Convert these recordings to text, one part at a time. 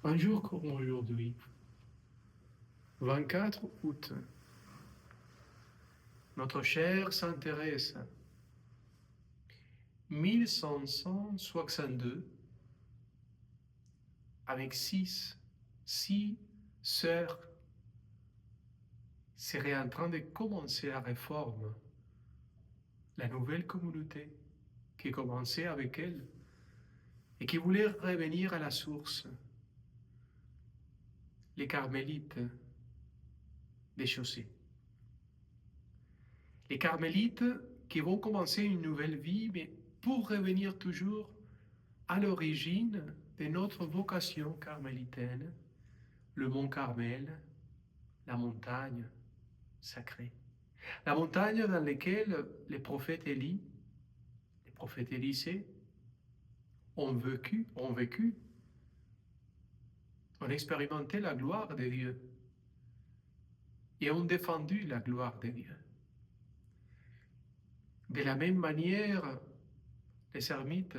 Un jour comme aujourd'hui, 24 août, notre chère Sainte Thérèse, 1562, avec six sœurs, serait en train de commencer la réforme, la nouvelle communauté qui commençait avec elle et qui voulait revenir à la source, les carmélites des chaussées. Les carmélites qui vont commencer une nouvelle vie, mais pour revenir toujours à l'origine de notre vocation carmélitaine, le mont Carmel, la montagne sacrée. La montagne dans laquelle les prophètes Élie, les prophètes Élisée ont expérimenté la gloire de Dieu et ont défendu la gloire de Dieu. De la même manière, les ermites,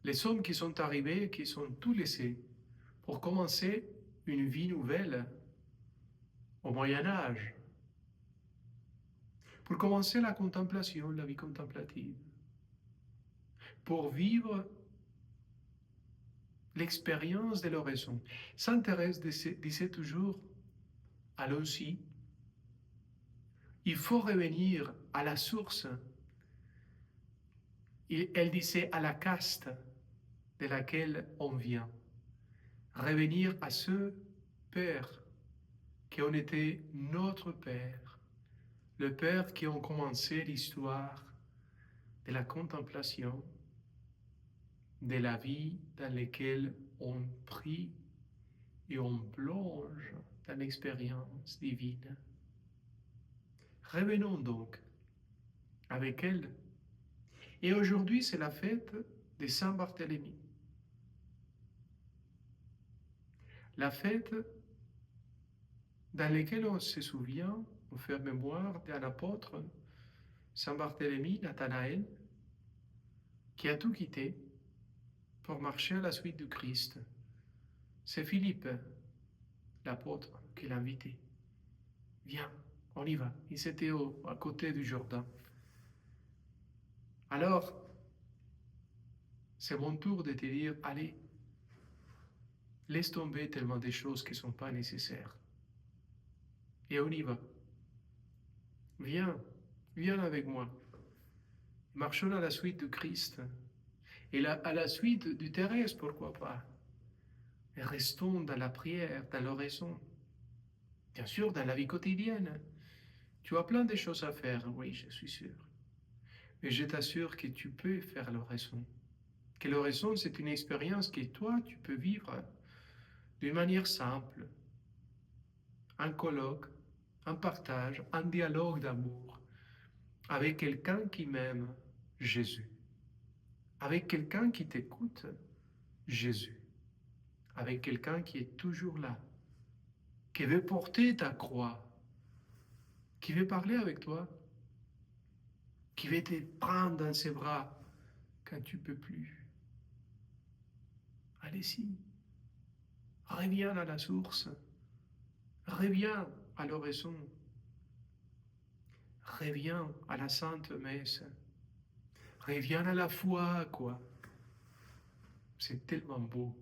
les hommes qui sont arrivés, qui sont tout laissés pour commencer une vie nouvelle au Moyen Âge, pour commencer la contemplation, la vie contemplative, pour vivre l'expérience de l'oraison. Sainte Thérèse disait toujours, allons-y, il faut revenir à la source. Elle disait à la caste de laquelle on vient, revenir à ce Père qui ont été notre Père, le Père qui ont commencé l'histoire de la contemplation, de la vie dans laquelle on prie et on plonge dans l'expérience divine. Revenons donc avec elle. Et aujourd'hui, c'est la fête de Saint-Barthélemy. La fête dans laquelle on se souvient, on fait mémoire d'un apôtre, Saint-Barthélemy, Nathanaël, qui a tout quitté pour marcher à la suite du Christ. C'est Philippe, l'apôtre, qui l'a invité. Viens, on y va. Ils étaient à côté du Jourdain. Alors, c'est mon tour de te dire, allez, laisse tomber tellement des choses qui ne sont pas nécessaires. Et on y va. Viens, viens avec moi. Marchons à la suite du Christ. Et à la suite du Thérèse, pourquoi pas. Et restons dans la prière, dans l'oraison. Bien sûr, dans la vie quotidienne. Tu as plein de choses à faire, oui, je suis sûr. Mais je t'assure que tu peux faire l'oraison. Que l'oraison, c'est une expérience que toi, tu peux vivre d'une manière simple. Un colloque, un partage, un dialogue d'amour avec quelqu'un qui m'aime, Jésus. Avec quelqu'un qui t'écoute, Jésus. Avec quelqu'un qui est toujours là, qui veut porter ta croix, qui veut parler avec toi, qui veut te prendre dans ses bras quand tu ne peux plus. Allez-y, reviens à la source, reviens à l'oraison, reviens à la Sainte Messe, reviens à la foi, quoi. C'est tellement beau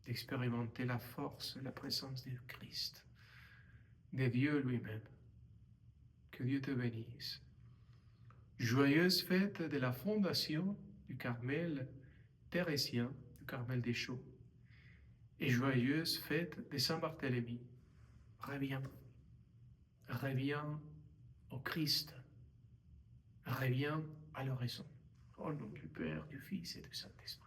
d'expérimenter la force, la présence du Christ, de Dieu lui-même. Que Dieu te bénisse. Joyeuse fête de la fondation du Carmel thérésien, du Carmel des Chaux, et joyeuse fête de Saint-Barthélemy. Reviens, reviens au Christ, reviens à l'oraison. Au nom du Père, du Fils et du Saint-Esprit.